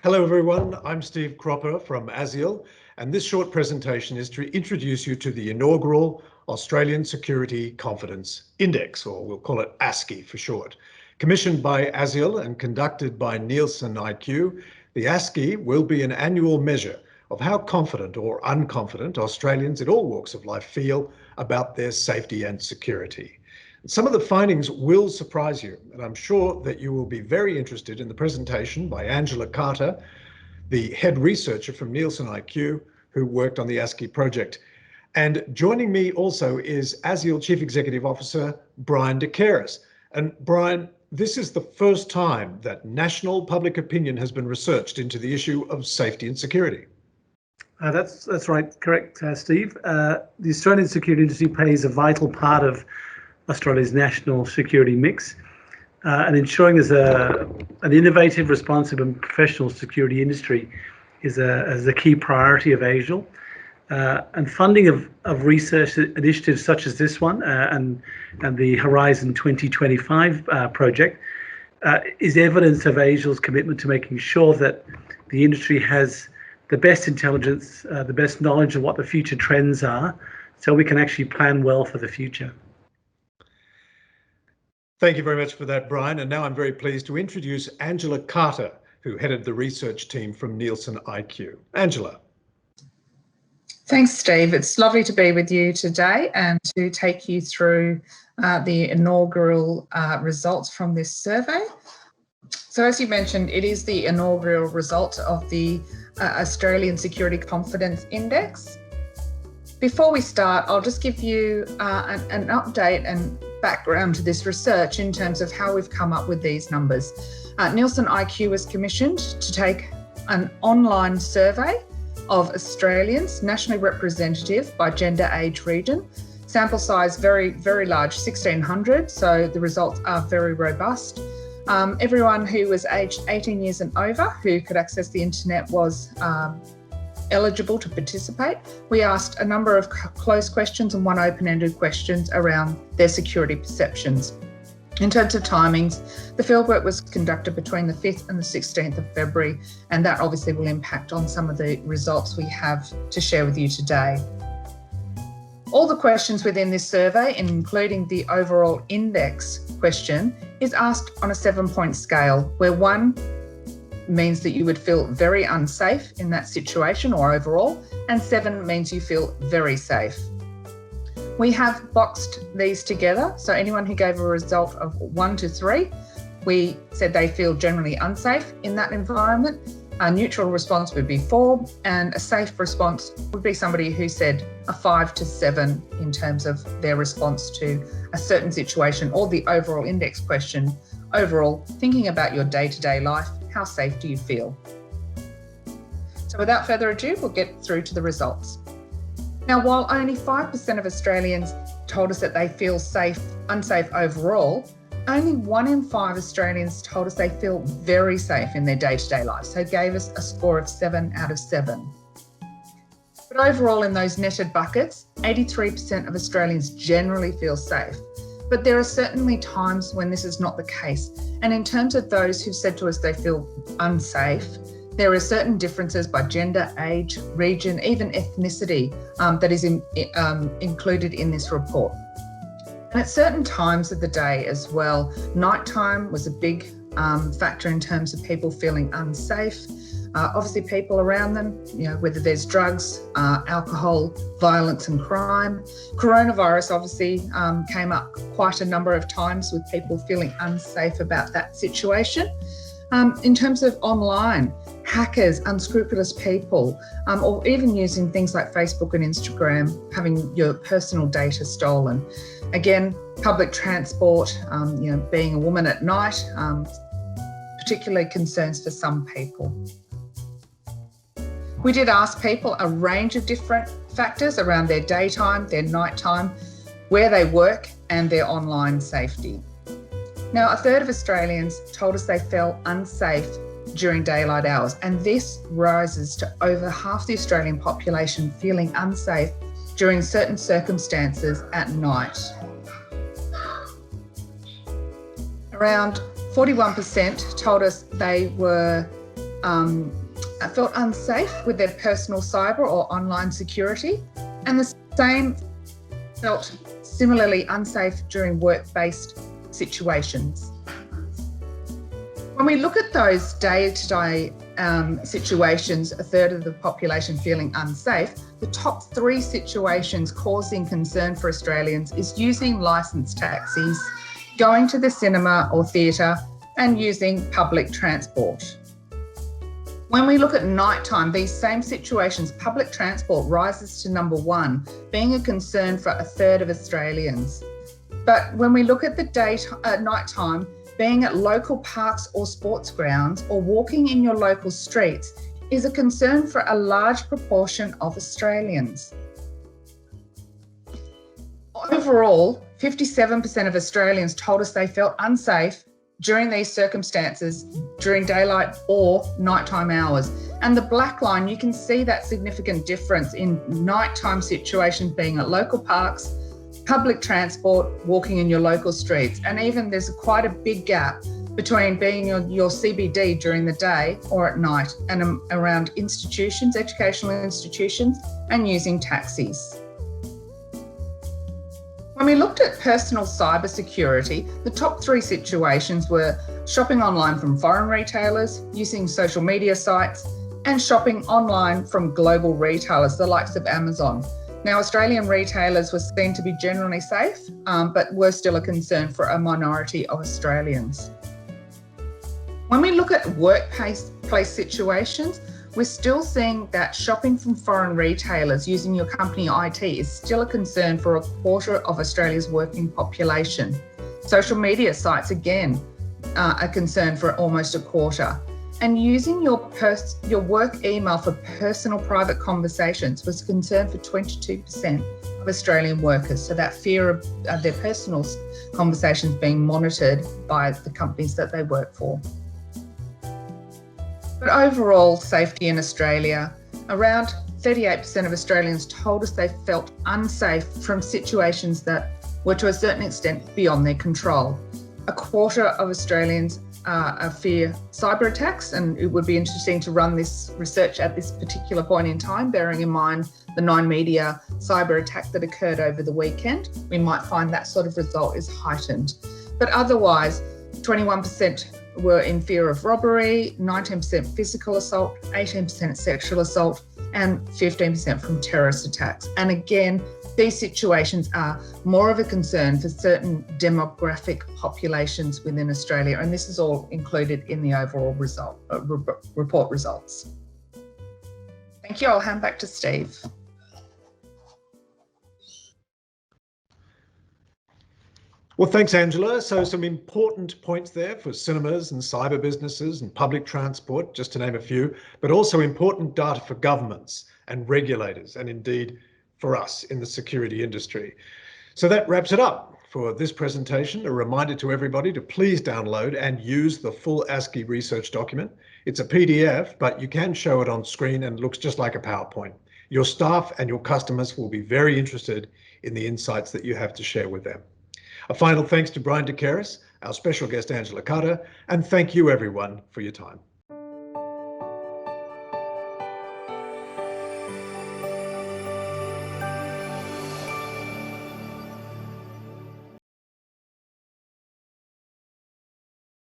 Hello everyone, I'm Steve Cropper from ASIAL, and this short presentation is to introduce you to the inaugural Australian Security Confidence Index, or we'll call it ASCI for short. Commissioned by ASIAL and conducted by Nielsen IQ, the ASCI will be an annual measure of how confident or unconfident Australians in all walks of life feel about their safety and security. Some of the findings will surprise you, and I'm sure that you will be very interested in the presentation by Angela Carter, the head researcher from Nielsen IQ, who worked on the ASCI project. And joining me also is ASIAL Chief Executive Officer Brian DeCaris. And Brian, this is the first time that national public opinion has been researched into the issue of safety and security. That's right, correct, Steve. The Australian security industry plays a vital part of Australia's national security mix, and ensuring there's an innovative, responsive and professional security industry is a key priority of ASIAL. And funding of research initiatives such as this one and the Horizon 2025 project is evidence of ASIAL's commitment to making sure that the industry has the best intelligence, the best knowledge of what the future trends are, so we can actually plan well for the future. Thank you very much for that, Brian. And now I'm very pleased to introduce Angela Carter, who headed the research team from Nielsen IQ. Angela. Thanks, Steve. It's lovely to be with you today and to take you through the inaugural results from this survey. So as you mentioned, it is the inaugural result of the Australian Security Confidence Index. Before we start, I'll just give you an update and background to this research in terms of how we've come up with these numbers. Nielsen IQ was commissioned to take an online survey of Australians, nationally representative by gender, age, region. Sample size very, very large, 1,600, so the results are very robust. Everyone who was aged 18 years and over who could access the internet was eligible to participate. We asked a number of closed questions and one open-ended questions around their security perceptions. In terms of timings, the fieldwork was conducted between the 5th and the 16th of February, and that obviously will impact on some of the results we have to share with you today. All the questions within this survey, including the overall index question, is asked on a 7-point scale, where 1 means that you would feel very unsafe in that situation or overall, and 7 means you feel very safe. We have boxed these together, so anyone who gave a result of 1 to 3, we said they feel generally unsafe in that environment. A neutral response would be 4, and a safe response would be somebody who said a 5 to 7 in terms of their response to a certain situation or the overall index question. Overall, thinking about your day-to-day life, how safe do you feel? So without further ado, we'll get through to the results. Now, while only 5% of Australians told us that they feel unsafe overall, only 1 in 5 Australians told us they feel very safe in their day-to-day life, so gave us a score of 7 out of 7. But overall, in those netted buckets, 83% of Australians generally feel safe. But there are certainly times when this is not the case. And in terms of those who've said to us they feel unsafe, there are certain differences by gender, age, region, even ethnicity that is included in this report. And at certain times of the day as well, nighttime was a big factor in terms of people feeling unsafe. Obviously people around them, whether there's drugs, alcohol, violence and crime. Coronavirus obviously came up quite a number of times with people feeling unsafe about that situation. In terms of online, hackers, unscrupulous people, or even using things like Facebook and Instagram, having your personal data stolen. Again, public transport, being a woman at night, particularly concerns for some people. We did ask people a range of different factors around their daytime, their nighttime, where they work and their online safety. Now, a third of Australians told us they felt unsafe during daylight hours, and this rises to over half the Australian population feeling unsafe during certain circumstances at night. Around 41% told us they were felt unsafe with their personal cyber or online security, and the same felt similarly unsafe during work-based situations. When we look at those day-to-day situations, a third of the population feeling unsafe, the top 3 situations causing concern for Australians is using licensed taxis, going to the cinema or theatre, and using public transport. When we look at nighttime, these same situations, public transport rises to number 1, being a concern for a third of Australians. But when we look at the nighttime, being at local parks or sports grounds or walking in your local streets is a concern for a large proportion of Australians. Overall, 57% of Australians told us they felt unsafe during these circumstances during daylight or nighttime hours. And the black line, you can see that significant difference in nighttime situations being at local parks, public transport, walking in your local streets. And even there's quite a big gap between being in your CBD during the day or at night, and around institutions, educational institutions, and using taxis. When we looked at personal cybersecurity, the top 3 situations were shopping online from foreign retailers, using social media sites, and shopping online from global retailers, the likes of Amazon. Now, Australian retailers were seen to be generally safe, but were still a concern for a minority of Australians. When we look at workplace situations, we're still seeing that shopping from foreign retailers using your company IT is still a concern for a quarter of Australia's working population. Social media sites, again, a concern for almost a quarter. And using your work email for personal private conversations was a concern for 22% of Australian workers. So that fear of their personal conversations being monitored by the companies that they work for. But overall safety in Australia, around 38% of Australians told us they felt unsafe from situations that were to a certain extent beyond their control. A quarter of Australians fear cyber attacks, and it would be interesting to run this research at this particular point in time, bearing in mind the 9Media cyber attack that occurred over the weekend. We might find that sort of result is heightened. But otherwise, 21% were in fear of robbery, 19% physical assault, 18% sexual assault, and 15% from terrorist attacks. And again, these situations are more of a concern for certain demographic populations within Australia, and this is all included in the overall report results. Thank you. I'll hand back to Steve. Well, thanks, Angela. So some important points there for cinemas and cyber businesses and public transport, just to name a few, but also important data for governments and regulators, and indeed for us in the security industry. So that wraps it up for this presentation. A reminder to everybody to please download and use the full ASCI research document. It's a PDF, but you can show it on screen and it looks just like a PowerPoint. Your staff and your customers will be very interested in the insights that you have to share with them. A final thanks to Brian DeCaris, our special guest Angela Carter, and thank you everyone for your time.